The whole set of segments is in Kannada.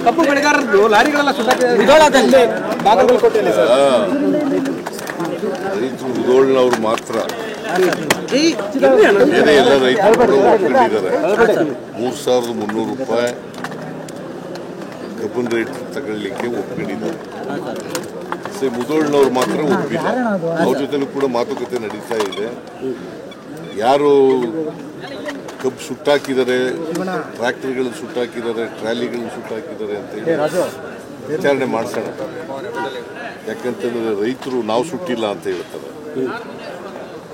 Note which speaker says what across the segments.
Speaker 1: ಕಬ್ಬು ಬೆಳೆಗಾರರದ್ದು ಲಾರಿಗಳೆಲ್ಲ ಸುಧಾರಣೆ ಬಾಗಲಕೋಟೆಯಲ್ಲಿ ಸರ್
Speaker 2: ರೈತರು ಮುಧೋಳ್ನವ್ರು ಮಾತ್ರ ಬೇರೆ ಎಲ್ಲ ರೈತರು ಒಪ್ಕೊಂಡಿದ್ದಾರೆ 3,300 ರೂಪಾಯಿ ಕಬ್ಬಿನ ರೇಟ್ ತಗೊಳ್ಳಿಕ್ಕೆ ಒಪ್ಕೊಂಡಿದ್ದಾರೆ. ಮುಧೋಳ್ನವ್ರು ಮಾತ್ರ ಒಪ್ಪಿದ್ದಾರೆ. ಅವ್ರ ಜೊತೆನೂ ಕೂಡ ಮಾತುಕತೆ ನಡೀತಾ ಇದೆ. ಯಾರು ಕಬ್ಬು ಸುಟ್ಟಾಕಿದ್ದಾರೆ, ಟ್ರ್ಯಾಕ್ಟರ್ಗಳನ್ನು ಸುಟ್ಟಾಕಿದ್ದಾರೆ, ಟ್ರಾಲಿಗಳನ್ನು ಸುಟ್ಟಾಕಿದ್ದಾರೆ ಅಂತೇಳಿ ವಿಚಾರಣೆ ಮಾಡಿಸೋಣ. ಯಾಕಂತಂದ್ರೆ ರೈತರು ನಾವು ಸುಟ್ಟಿಲ್ಲ ಅಂತ ಹೇಳ್ತಾರೆ.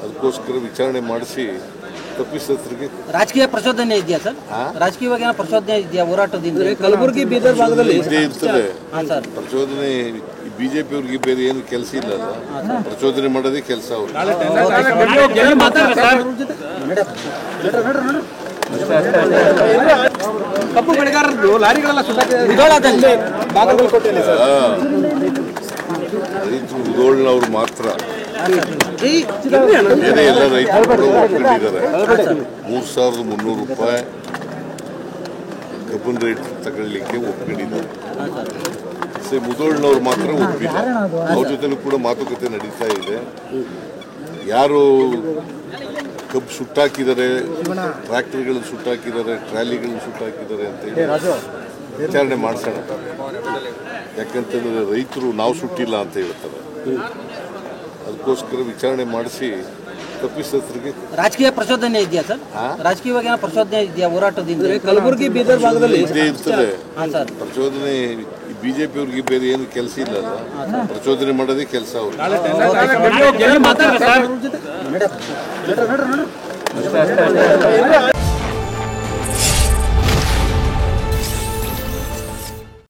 Speaker 2: ಅದಕ್ಕೋಸ್ಕರ ವಿಚಾರಣೆ ಮಾಡಿಸಿ ತಪ್ಪಿಸರಿಗೆ
Speaker 3: ರಾಜಕೀಯ ಪ್ರಚೋದನೆ ಇದೆಯಾ ಸರ್? ರಾಜಕೀಯವಾಗಿ ಏನೋ ಪ್ರಚೋದನೆ ಇದೆಯಾ ಹೋರಾಟದಿಂದ?
Speaker 1: ಕಲಬುರಗಿ ಬೀದರ್ ಭಾಗದಲ್ಲಿ
Speaker 2: ಇದ್ದೇ ಇರ್ತದೆ ಪ್ರಚೋದನೆ. ಬಿಜೆಪಿ ಅವ್ರಿಗೆ ಬೇರೆ ಏನು ಕೆಲಸ ಇಲ್ಲ, ಪ್ರಚೋದನೆ ಮಾಡೋದೇ ಕೆಲಸ ಅವರು.
Speaker 1: ಕಬ್ಬು ಬೆಳೆಗಾರರದ್ದು ಲಾರಿಗಳೆಲ್ಲ ಸುಧಾರಣೆ ಬಾಗಲಕೋಟೆಯಲ್ಲಿ ಸರ್
Speaker 2: ರೈತರು ಮುಧೋಳ್ನವ್ರು ಮಾತ್ರ ಬೇರೆ ಎಲ್ಲ ರೈತರು ಒಪ್ಕೊಂಡಿದ್ದಾರೆ. 3,300 ರೂಪಾಯಿ ಕಬ್ಬಿನ ರೇಟ್ ತಗೊಳ್ಳಿಕ್ಕೆ ಒಪ್ಕೊಂಡಿದ್ದಾರೆ. ಮುಧೋಳ್ನವ್ರು ಮಾತ್ರ ಒಪ್ಪಿದ್ದಾರೆ. ಅವ್ರ ಜೊತೆನೂ ಕೂಡ ಮಾತುಕತೆ ನಡೀತಾ ಇದೆ. ಯಾರು ಕಬ್ಬು ಸುಟ್ಟಾಕಿದ್ದಾರೆ, ಟ್ರ್ಯಾಕ್ಟರ್ಗಳನ್ನು ಸುಟ್ಟಾಕಿದ್ದಾರೆ, ಟ್ರಾಲಿಗಳನ್ನು ಸುಟ್ಟಾಕಿದ್ದಾರೆ ಅಂತೇಳಿ ವಿಚಾರಣೆ ಮಾಡಿಸೋಣ. ಯಾಕಂತಂದ್ರೆ ರೈತರು ನಾವು ಸುಟ್ಟಿಲ್ಲ ಅಂತ ಹೇಳ್ತಾರೆ. ಅದಕ್ಕೋಸ್ಕರ ವಿಚಾರಣೆ ಮಾಡಿಸಿ ತಪ್ಪಿಸರಿಗೆ
Speaker 3: ರಾಜಕೀಯ ಪ್ರಚೋದನೆ ಇದೆಯಾ ಸರ್? ರಾಜಕೀಯವಾಗಿ ಏನೋ ಪ್ರಚೋದನೆ ಇದೆಯಾ ಹೋರಾಟದಿಂದ?
Speaker 1: ಕಲಬುರಗಿ ಬೀದರ್ ಭಾಗದಲ್ಲಿ
Speaker 2: ಇದ್ದೇ ಇರ್ತದೆ ಪ್ರಚೋದನೆ. ಬಿಜೆಪಿ ಅವ್ರಿಗೆ ಬೇರೆ ಏನು ಕೆಲಸ ಇಲ್ಲ, ಪ್ರಚೋದನೆ ಮಾಡೋದೇ ಕೆಲಸ ಅವರು.